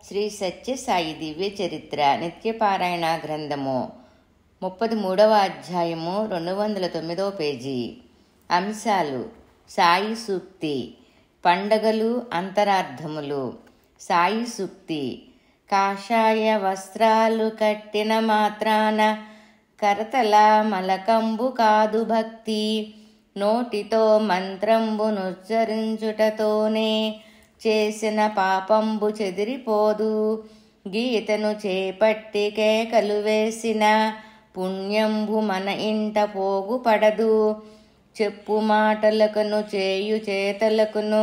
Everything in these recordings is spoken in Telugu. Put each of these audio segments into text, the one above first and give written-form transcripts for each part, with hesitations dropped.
శ్రీ సత్యసాయి దివ్య చరిత్ర నిత్యపారాయణ గ్రంథము 33వ అధ్యాయము 209వ పేజీ. అంశాలు: సాయి సూక్తి, పండగలు, అంతరార్థములు. సాయి సూక్తి: కాషాయ వస్త్రాలు కట్టిన మాత్రాన కరతల మలకంబు కాదు భక్తి, నోటితో మంత్రంబు నుచ్చరించుటతోనే చేసిన పాపంబు చెదిరిపోదు, గీతను చేపట్టి కేకలు వేసిన పుణ్యంబు మన ఇంట పోగుపడదు, చెప్పు మాటలకును చేయు చేతలకును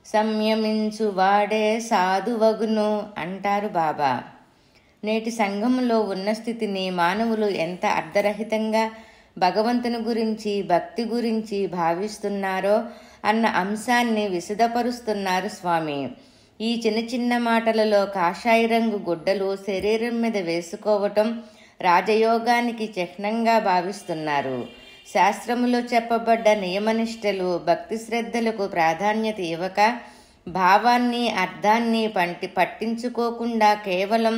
సంయమించు వాడే సాధువగును అంటారు బాబా. నేటి సంఘములో ఉన్న స్థితిని మానవులు ఎంత అర్ధరహితంగా భగవంతుని గురించి, భక్తి గురించి భావిస్తున్నారో అన్న అంశాన్ని విశదపరుస్తున్నారు స్వామి. ఈ చిన్న చిన్న మాటలలో కాషాయ రంగు గుడ్డలు శరీరం మీద వేసుకోవటం రాజయోగానికి చిహ్నంగా భావిస్తున్నారు. శాస్త్రములో చెప్పబడ్డ నియమనిష్టలు, భక్తి శ్రద్ధలకు ప్రాధాన్యత ఇవ్వక, భావాన్ని అర్థాన్ని పట్టించుకోకుండా కేవలం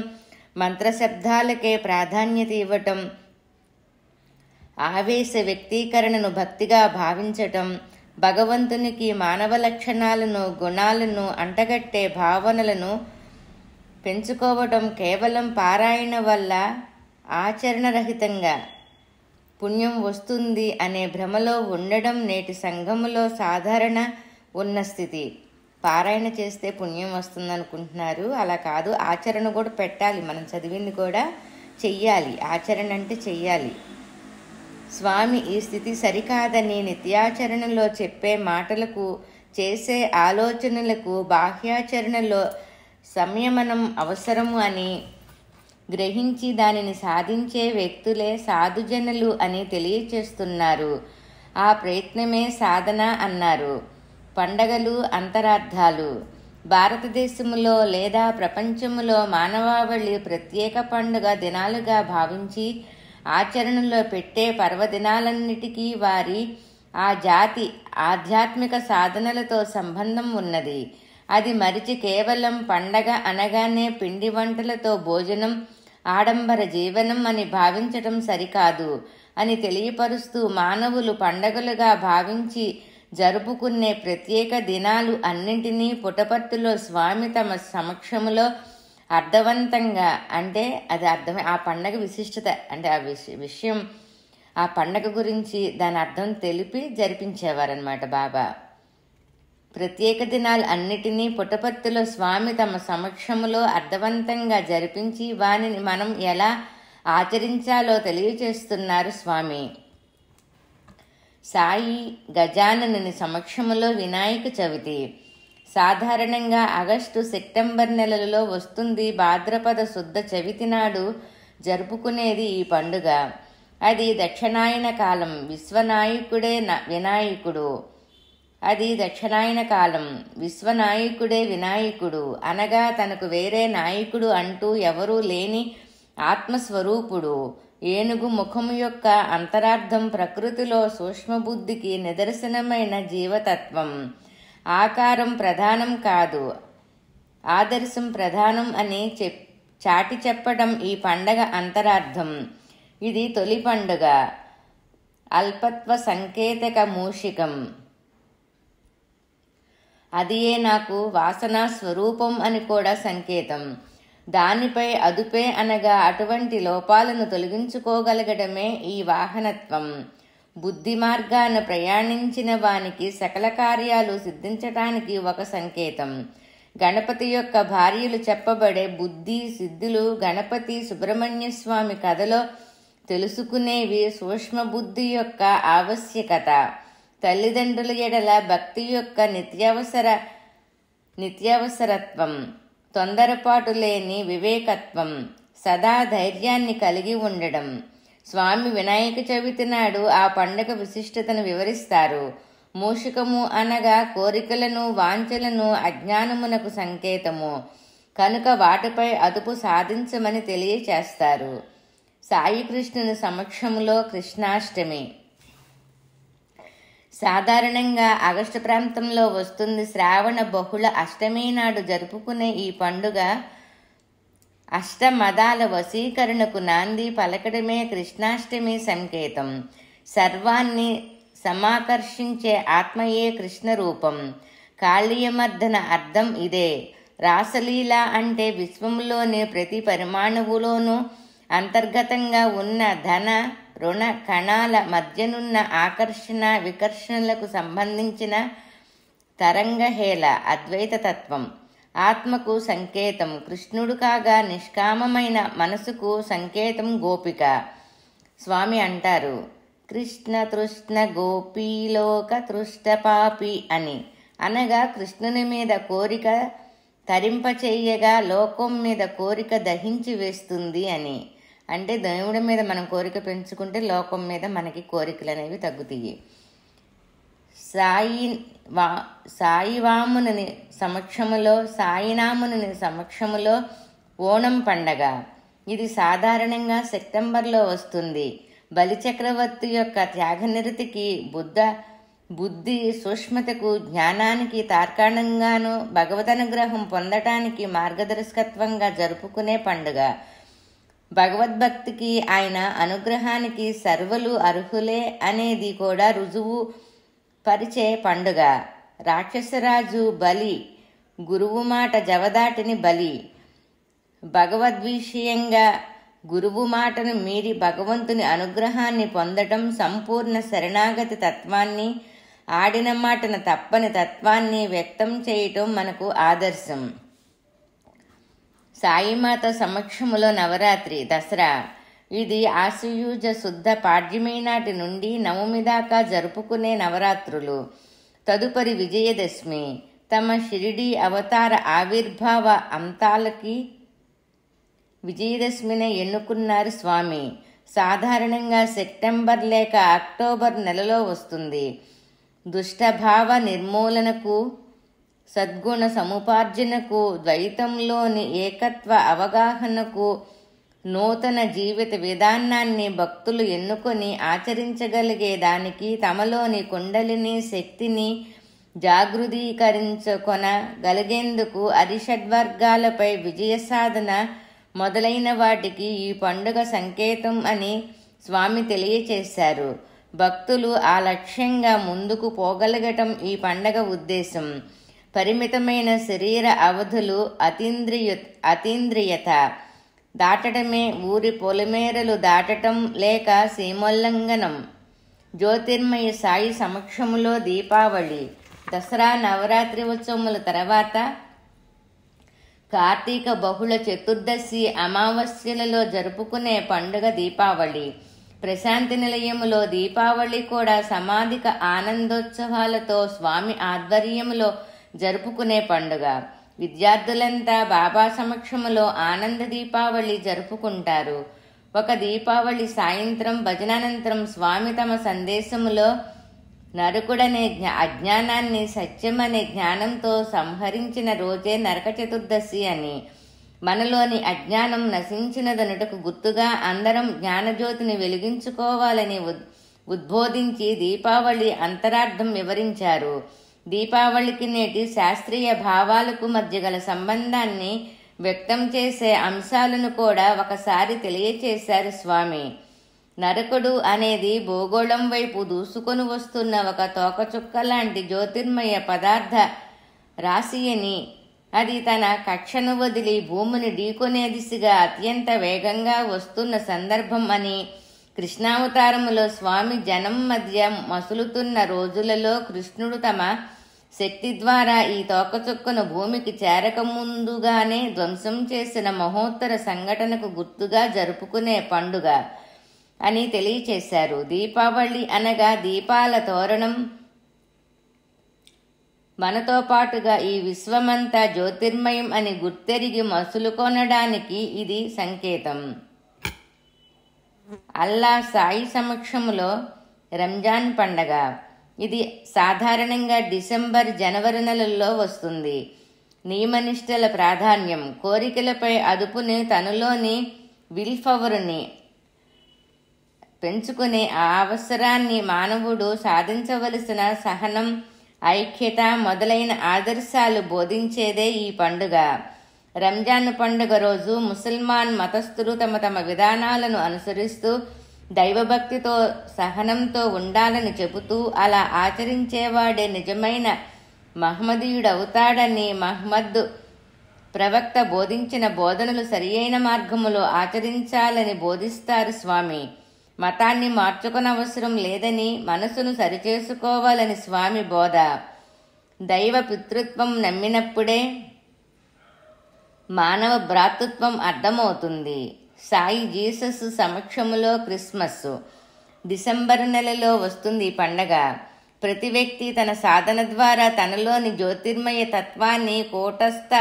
మంత్రశబ్దాలకే ప్రాధాన్యత ఇవ్వటం, ఆవేశ వ్యక్తీకరణను భక్తిగా భావించటం, భగవంతునికి మానవ లక్షణాలను, గుణాలను అంటగట్టే భావనలను పెంచుకోవటం, కేవలం పారాయణ వల్ల ఆచరణరహితంగా పుణ్యం వస్తుంది అనే భ్రమలో ఉండడం నేటి సంఘములో సాధారణ ఉన్న స్థితి. పారాయణ చేస్తే పుణ్యం వస్తుంది అనుకుంటున్నారు. అలా కాదు, ఆచరణ కూడా పెట్టాలి. మనం చదివింది కూడా చెయ్యాలి. ఆచరణ అంటే చెయ్యాలి. స్వామి ఈ స్థితి సరికాదని నిత్యాచరణలో చెప్పే మాటలకు, చేసే ఆలోచనలకు బాహ్యాచరణలో సంయమనం అవసరము అని గ్రహించి దానిని సాధించే వ్యక్తులే సాధుజనులు అని తెలియచేస్తున్నారు. ఆ ప్రయత్నమే సాధన అన్నారు. పండగలు, అంతరార్థాలు. భారతదేశములో లేదా ప్రపంచములో మానవావళి ప్రత్యేక పండుగ దినాలుగా భావించి ఆచరణలో పెట్టే పర్వదినాలన్నిటికీ వారి ఆ జాతి ఆధ్యాత్మిక సాధనలతో సంబంధం ఉన్నది. అది మరిచి కేవలం పండగ అనగానే పిండి వంటలతో భోజనం, ఆడంబర జీవనం అని భావించటం సరికాదు అని తెలియపరుస్తూ, మానవులు పండగలుగా భావించి జరుపుకునే ప్రత్యేక దినాలు అన్నింటినీ పుటపర్తిలో స్వామి తమ సమక్షములో అర్థవంతంగా, అంటే అది అర్థమే ఆ పండగ విశిష్టత, అంటే ఆ విషయం, ఆ పండగ గురించి దాని అర్థం తెలిపి జరిపించేవారనమాట బాబా. ప్రత్యేక దినాలు అన్నిటినీ పుటపర్తిలో స్వామి తమ సమక్షములో అర్థవంతంగా జరిపించి వానిని మనం ఎలా ఆచరించాలో తెలియచేస్తున్నారు స్వామి. సాయి గజాననుని సమక్షములో వినాయక చవితి సాధారణంగా ఆగస్టు, సెప్టెంబర్ నెలలలో వస్తుంది. భాద్రపద శుద్ధ చవితి నాడు జరుపుకునేది ఈ పండుగ. అది దక్షిణాయన కాలం. విశ్వనాయకుడే వినాయకుడు. అది దక్షిణాయన కాలం. విశ్వనాయకుడే వినాయకుడు అనగా తనకు వేరే నాయకుడు అంటూ ఎవరూ లేని ఆత్మస్వరూపుడు. ఏనుగు ముఖము యొక్క అంతరార్థం ప్రకృతిలో సూక్ష్మబుద్ధికి నిదర్శనమైన జీవతత్వం. ఆకారం ప్రధానం కాదు, ఆదర్శం ప్రధానం అని చాటి చెప్పడం ఈ పండగ అంతరార్థం. ఇది తొలి పండుగ. అల్పత్వ సంకేతక మూషికం. అదియే నాకు వాసనా స్వరూపం అని కూడా సంకేతం. దానిపై అదుపే అనగా అటువంటి లోపాలను తొలగించుకోగలగడమే ఈ వాహనత్వం. బుద్ధి మార్గాన ప్రయాణించిన వానికి సకల కార్యాలు సిద్ధించటానికి ఒక సంకేతం. గణపతి యొక్క భార్యలు చెప్పబడే బుద్ధి సిద్ధులు గణపతి సుబ్రహ్మణ్య స్వామి కథలో తెలుసుకునేవి సూక్ష్మ బుద్ధి యొక్క ఆవశ్యకత. తల్లిదండ్రుల ఎడల భక్తి యొక్క నిత్యావసరత్వం, తొందరపాటు లేని వివేకత్వం, సదా ధైర్యాన్ని కలిగి ఉండడం. స్వామి వినాయక చవితి నాడు ఆ పండుగ విశిష్టతను వివరిస్తారు. మూషికము అనగా కోరికలను, వాంఛలను, అజ్ఞానమునకు సంకేతము కనుక వాటిపై అదుపు సాధించమని తెలియచేస్తారు. సాయి కృష్ణుని సమక్షంలో కృష్ణాష్టమి. సాధారణంగా ఆగస్టు ప్రాంతంలో వస్తుంది. శ్రావణ బహుళ అష్టమి నాడు జరుపుకునే ఈ పండుగ అష్టమదాల వశీకరణకు నాంది పలకడమే కృష్ణాష్టమి సంకేతం. సర్వాన్ని సమాకర్షించే ఆత్మయే కృష్ణ రూపం. కాళీయమర్దన అర్థం ఇదే. రాసలీల అంటే విశ్వంలోని ప్రతి పరిమాణువులోనూ అంతర్గతంగా ఉన్న ధన రుణ కణాల మధ్యనున్న ఆకర్షణ వికర్షణలకు సంబంధించిన తరంగహేళ అద్వైత తత్వం. ఆత్మకు సంకేతం కృష్ణుడు కాగా నిష్కామమైన మనసుకు సంకేతం గోపిక. స్వామి అంటారు, కృష్ణ తృష్ణ గోపీలోక తృష్ట పాపి అని. అనగా కృష్ణుని మీద కోరిక తరింపచేయగా లోకం మీద కోరిక దహించి వేస్తుంది అని. అంటే దేవుడి మీద మనం కోరిక పెంచుకుంటే లోకం మీద మనకి కోరికలు అనేవి తగ్గుతాయి. సాయినాముని సమక్షములో ఓణం పండగ. ఇది సాధారణంగా సెప్టెంబర్లో వస్తుంది. బలిచక్రవర్తి యొక్క త్యాగనిరతికి, బుద్ధి సూక్ష్మతకు, జ్ఞానానికి తార్కాణంగాను భగవదనుగ్రహం పొందటానికి మార్గదర్శకత్వంగా జరుపుకునే పండుగ. భగవద్భక్తికి, ఆయన అనుగ్రహానికి సర్వలు అర్హులే అనేది కూడా రుజువు పరిచే పండుగ. రాక్షసరాజు బలి గురువు మాట జవదాటిని బలి. భగవద్విషయంగా గురువు మాటను మీరి భగవంతుని అనుగ్రహాన్ని పొందటం, సంపూర్ణ శరణాగతి తత్వాన్ని, ఆడిన మాటను తప్పని తత్వాన్ని వ్యక్తం చేయటం మనకు ఆదర్శం. సాయిమాత సమక్షములో నవరాత్రి, దసరా. ఇది ఆశ్వయుజ శుద్ధ పాడ్యమి నాటి నుండి నవమి దాకా జరుపుకునే నవరాత్రులు. తదుపరి విజయదశమి. తమ షిరిడి అవతార ఆవిర్భావ అంతాలకి విజయదశమిని ఎన్నుకున్నారు స్వామి. సాధారణంగా సెప్టెంబర్ లేక అక్టోబర్ నెలలో వస్తుంది. దుష్టభావ నిర్మూలనకు, సద్గుణ సముపార్జనకు, ద్వైతంలోని ఏకత్వ అవగాహనకు, నూతన జీవిత విధానాన్ని భక్తులు ఎన్నుకొని ఆచరించగలిగే దానికి, తమలోని కుండలిని శక్తిని జాగృతీకరించుకొనగలిగేందుకు, అరిషడ్వర్గాలపై విజయ సాధన మొదలైన వాటికి ఈ పండుగ సంకేతం అని స్వామి తెలియచేశారు. భక్తులు ఆ లక్ష్యంగా ముందుకు పోగలగటం ఈ పండగ ఉద్దేశం. పరిమితమైన శరీర అవధులు, అతీంద్రియత దాటడమే, ఊరి పొలిమేరలు దాటటం లేక సీమోల్లంఘనం. జ్యోతిర్మయ సాయి సమక్షములో దీపావళి. దసరా నవరాత్రి ఉత్సవముల తర్వాత కార్తీక బహుళ చతుర్దశి అమావాస్యలలో జరుపుకునే పండుగ దీపావళి. ప్రశాంతి నిలయములో దీపావళి కూడా సమాధిక ఆనందోత్సవాలతో స్వామి ఆధ్వర్యములో జరుపుకునే పండుగ. విద్యార్థులంతా బాబా సమక్షములో ఆనంద దీపావళి జరుపుకుంటారు. ఒక దీపావళి సాయంత్రం భజనానంతరం స్వామి తమ సందేశములో నరకుడనే అజ్ఞానాన్ని సత్యమనే జ్ఞానంతో సంహరించిన రోజే నరక చతుర్దశి అని, మనలోని అజ్ఞానం నశించినదనుటకు గుర్తుగా అందరం జ్ఞానజ్యోతిని వెలిగించుకోవాలని ఉద్బోధించి దీపావళి అంతరార్థం వివరించారు. దీపావళికి నేటి శాస్త్రీయ భావాలకు మధ్య గల సంబంధాన్ని వ్యక్తం చేసే అంశాలను కూడా ఒకసారి తెలియచేశారు స్వామి. నరకుడు అనేది భూగోళం వైపు దూసుకొని వస్తున్న ఒక తోకచుక్క లాంటి జ్యోతిర్మయ పదార్థ రాశి అని, అది తన కక్షను వదిలి భూమిని ఢీకొనే దిశగా అత్యంత వేగంగా వస్తున్న సందర్భం అని, కృష్ణావతారములో స్వామి జనం మధ్య మసులుతున్న రోజులలో కృష్ణుడు తమ శక్తి ద్వారా ఈ తోకచుక్కను భూమికి చేరకముందుగానే ధ్వంసం చేసిన మహోత్తర సంఘటనకు గుర్తుగా జరుపుకునే పండుగ అని తెలియచేశారు. దీపావళి అనగా దీపాల తోరణం. మనతో పాటుగా ఈ విశ్వమంతా జ్యోతిర్మయం అని గుర్తెరిగి మసులుకొనడానికి ఇది సంకేతం. అల్లా సాయి సమక్షములో రంజాన్ పండగ. ఇది సాధారణంగా డిసెంబర్, జనవరి నెలల్లో వస్తుంది. నియమనిష్టల ప్రాధాన్యం, కోరికలపై అదుపుని, తనలోని విల్ పవర్ని పెంచుకునే ఆ అవసరాన్ని మానవుడు సాధించవలసిన సహనం, ఐక్యత మొదలైన ఆదర్శాలు బోధించేదే ఈ పండుగ. రంజాన్ పండుగ రోజు ముసల్మాన్ మతస్థులు తమ తమ విధానాలను అనుసరిస్తూ దైవభక్తితో సహనంతో ఉండాలని చెబుతూ అలా ఆచరించేవాడే నిజమైన మహమ్మదీయుడవుతాడని మహమ్మద్ ప్రవక్త బోధించిన బోధనలు సరియైన మార్గములో ఆచరించాలని బోధిస్తారు స్వామి. మతాన్ని మార్చుకొనవసరం లేదని, మనసును సరిచేసుకోవాలని స్వామి బోధ. దైవ పితృత్వం నమ్మినప్పుడే మానవ భ్రాతృత్వం అర్థమవుతుంది. సాయి జీసస్ సమక్షములో క్రిస్మస్ డిసెంబర్ నెలలో వస్తుంది ఈ పండగ. ప్రతి వ్యక్తి తన సాధన ద్వారా తనలోని జ్యోతిర్మయ తత్వాన్ని, కూటస్థ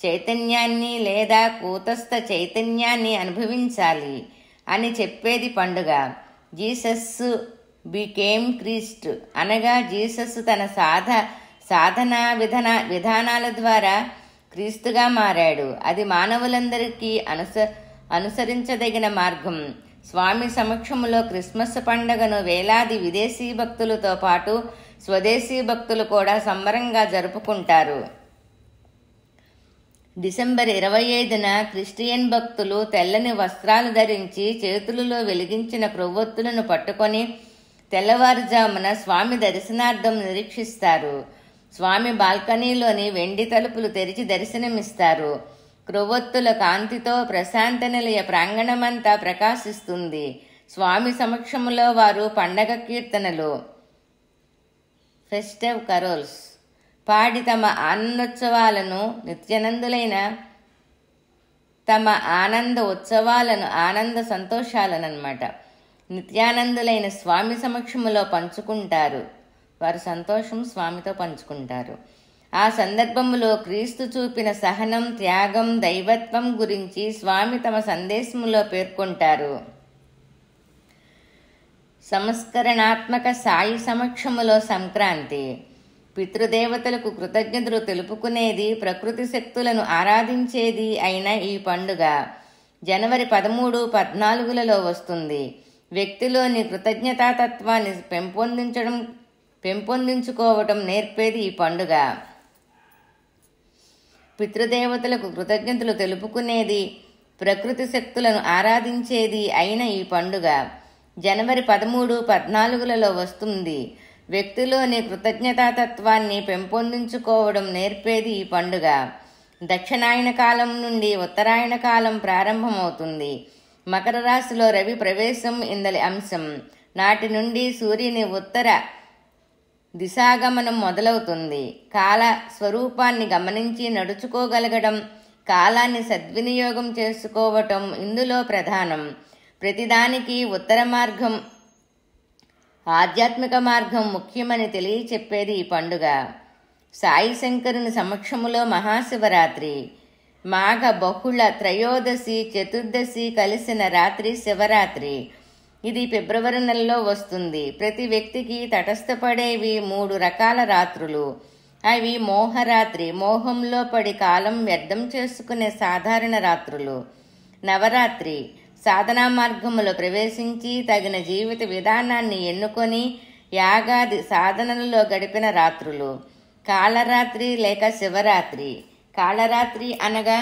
చైతన్యాన్ని లేదా కూటస్థ చైతన్యాన్ని అనుభవించాలి అని చెప్పేది పండుగ. జీసస్ బికేమ్ క్రీస్ట్ అనగా జీసస్ తన సాధనా విధానాల ద్వారా క్రీస్తుగా మారాడు. అది మానవులందరికీ అనుసరించదగిన మార్గం. స్వామి సమక్షంలో క్రిస్మస్ పండుగను వేలాది విదేశీ భక్తులతో పాటు స్వదేశీ భక్తులు కూడా సంబరంగా జరుపుకుంటారు. డిసెంబర్ 25న క్రిస్టియన్ భక్తులు తెల్లని వస్త్రాలు ధరించి చేతులలో వెలిగించిన క్రొవ్వొత్తులను పట్టుకొని తెల్లవారుజామున స్వామి దర్శనార్థం నిరీక్షిస్తారు. స్వామి బాల్కనీలోని వెండి తలుపులు తెరిచి దర్శనమిస్తారు. క్రొవ్వొత్తుల కాంతితో ప్రశాంత నిలయ ప్రాంగణమంతా ప్రకాశిస్తుంది. స్వామి సమక్షంలో వారు పండగ కీర్తనలు, ఫెస్టివ్ కరోల్స్ పాడి తమ ఆనందోత్సవాలను ఆనంద సంతోషాలనమాట నిత్యానందులైన స్వామి సమక్షములో పంచుకుంటారు. వారు సంతోషం స్వామితో పంచుకుంటారు. ఆ సందర్భములో క్రీస్తు చూపిన సహనం, త్యాగం, దైవత్వం గురించి స్వామి తమ సందేశములో పేర్కొంటారు. సంస్కరణాత్మక సాయి సమక్షములో సంక్రాంతి పితృదేవతలకు కృతజ్ఞతలు తెలుపుకునేది, ప్రకృతి శక్తులను ఆరాధించేది అయిన ఈ పండుగ జనవరి 13, 14లలో వస్తుంది. వ్యక్తిలోని కృతజ్ఞతాతత్వాన్ని పెంపొందించుకోవటం నేర్పేది ఈ పండుగ. పితృదేవతలకు కృతజ్ఞతలు తెలుపుకునేది, ప్రకృతి శక్తులను ఆరాధించేది అయిన ఈ పండుగ జనవరి 13, 14లలో వస్తుంది. వ్యక్తిలోని కృతజ్ఞతాతత్వాన్ని పెంపొందించుకోవడం నేర్పేది ఈ పండుగ. దక్షిణాయన కాలం నుండి ఉత్తరాయణ కాలం ప్రారంభమవుతుంది. మకర రాశిలో రవి ప్రవేశం ఇందలి అంశం. నాటి నుండి సూర్యుని ఉత్తర దిశాగమనం మొదలవుతుంది. కాల స్వరూపాన్ని గమనించి నడుచుకోగలగడం, కాలాన్ని సద్వినియోగం చేసుకోవటం ఇందులో ప్రధానం. ప్రతిదానికి ఉత్తర మార్గం, ఆధ్యాత్మిక మార్గం ముఖ్యమని తెలియచెప్పేది ఈ పండుగ. సాయి శంకరుని సమక్షములో మహాశివరాత్రి మాఘ బహుళ త్రయోదశి, చతుర్దశి కలిసిన రాత్రి శివరాత్రి. ఇది ఫిబ్రవరి నెలలో వస్తుంది. ప్రతి వ్యక్తికి తటస్థపడేవి 3 రకాల రాత్రులు. అవి మోహరాత్రి, మోహంలో పడి కాలం వ్యర్థం చేసుకునే సాధారణ రాత్రులు. నవరాత్రి, సాధనా మార్గములో ప్రవేశించి తగిన జీవిత విధానాన్ని ఎన్నుకొని యాగాది సాధనలలో గడిపిన రాత్రులు. కాళరాత్రి లేక శివరాత్రి. కాళరాత్రి అనగా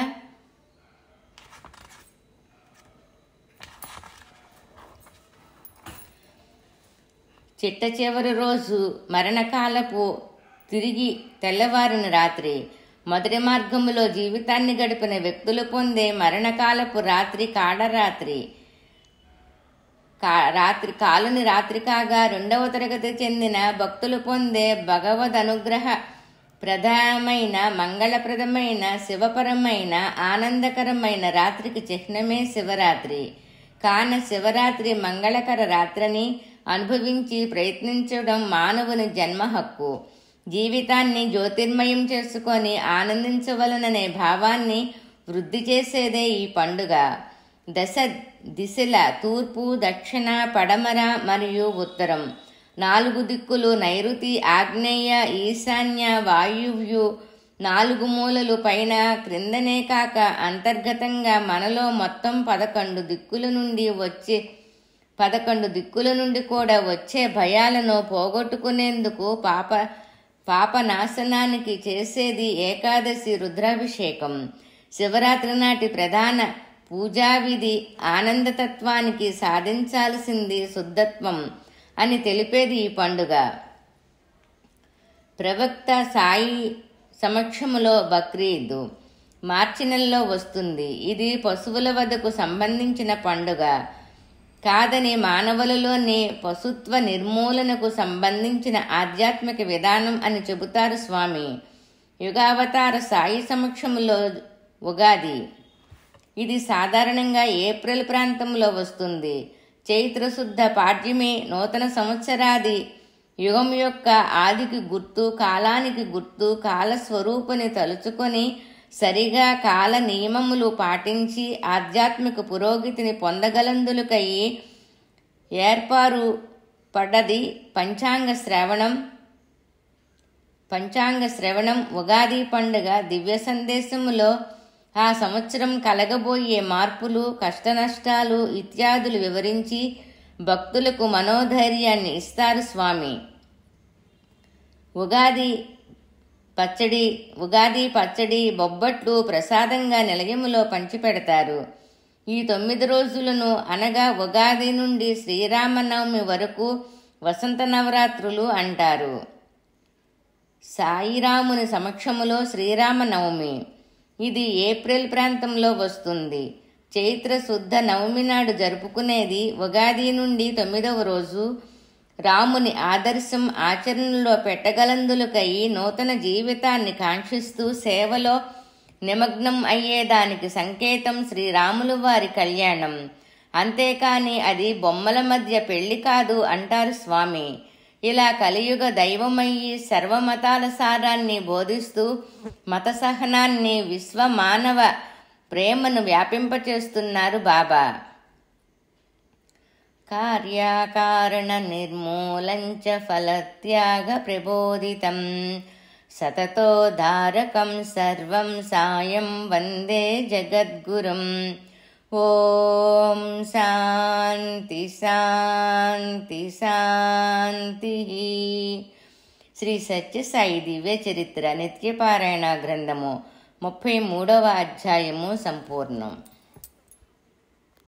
చిట్ట చివరి రోజు, మరణకాలపు తిరిగి తెల్లవారిన రాత్రి. మొదటి మార్గములో జీవితాన్ని గడిపిన వ్యక్తులు పొందే మరణకాలపు రాత్రి కాళరాత్రి. కాలుని రాత్రి కాగా రెండవ తరగతి చెందిన భక్తులు పొందే భగవద్ అనుగ్రహ ప్రదమైన, మంగళప్రదమైన, శివపరమైన, ఆనందకరమైన రాత్రికి చిహ్నమే శివరాత్రి. కాన శివరాత్రి మంగళకర రాత్రిని అనుభవించి ప్రయత్నించడం మానవుని జన్మ హక్కు. జీవితాన్ని జ్యోతిర్మయం చేసుకొని ఆనందించవలననే భావాన్ని వృద్ధి చేసేదే ఈ పండుగ. దశ దిశల తూర్పు, దక్షిణ, పడమర మరియు ఉత్తరం 4 దిక్కులు, నైరుతి, ఆగ్నేయ, ఈశాన్య, వాయువ్యు 4 మూలలు పైన క్రిందనే కాక అంతర్గతంగా మనలో మొత్తం 11 దిక్కుల నుండి కూడా వచ్చే భయాలను పోగొట్టుకునేందుకు పాప నాశనానికి చేసేది ఏకాదశి రుద్రాభిషేకం. శివరాత్రి నాటి ప్రధాన పూజావిధి ఆనందతత్వానికి సాధించాల్సింది శుద్ధత్వం అని తెలిపేది ఈ పండుగ. ప్రవక్త సాయి సమక్షములో బక్రీద్ మార్చి నెలలో వస్తుంది. ఇది పశువుల వధకు సంబంధించిన పండుగ కాదని, మానవులలోని పశుత్వ నిర్మూలనకు సంబంధించిన ఆధ్యాత్మిక విధానం అని చెబుతారు స్వామి. యుగావతార సాయి సమక్షములో ఉగాది. ఇది సాధారణంగా ఏప్రిల్ ప్రాంతంలో వస్తుంది. చైత్రశుద్ధ పాడ్యమి నూతన సంవత్సరాది. యుగం యొక్క ఆదికి గుర్తు, కాలానికి గుర్తు. కాలస్వరూపుని తలుచుకొని సరిగా కాల నియమములు పాటించి ఆధ్యాత్మిక పురోగతిని పొందగలందులకై ఏర్పారు పడ్డది పంచాంగ శ్రవణం. ఉగాది పండుగ దివ్య సందేశములో ఆ సంవత్సరం కలగబోయే మార్పులు, కష్టనష్టాలు ఇత్యాదులు వివరించి భక్తులకు మనోధైర్యాన్ని ఇస్తారు స్వామి. ఉగాది పచ్చడి, బొబ్బట్లు ప్రసాదంగా నిలయములో పంచిపెడతారు. ఈ 9 రోజులను అనగా ఉగాది నుండి శ్రీరామనవమి వరకు వసంత నవరాత్రులు అంటారు. సాయిరాముని సమక్షములో శ్రీరామనవమి. ఇది ఏప్రిల్ ప్రాంతంలో వస్తుంది. చైత్ర శుద్ధ నవమి నాడు జరుపుకునేది. ఉగాది నుండి 9వ రోజు రాముని ఆదర్శం ఆచరణలో పెట్టగలందులకై నూతన జీవితాన్ని కాంక్షిస్తూ సేవలో నిమగ్నం అయ్యేదానికి సంకేతం శ్రీరాములు వారి కళ్యాణం. అంతేకాని అది బొమ్మల మధ్య పెళ్లి కాదు అంటారు స్వామి. ఇలా కలియుగ దైవమయ్యి సర్వమతాల సారాన్ని బోధిస్తూ మత సహనాన్ని, విశ్వమానవ ప్రేమను వ్యాపింపచేస్తున్నారు బాబా. కార్యకారణ నిర్మూలంచ ఫలత్యాగ ప్రబోధితం సతతోధారకం సర్వం సాయం వందే జగద్గురుం. ఓం శాంతి శాంతి శాంతి. శ్రీ సత్యసాయి దివ్య చరిత్ర నిత్యపారాయణ గ్రంథము 33వ అధ్యాయము సంపూర్ణం.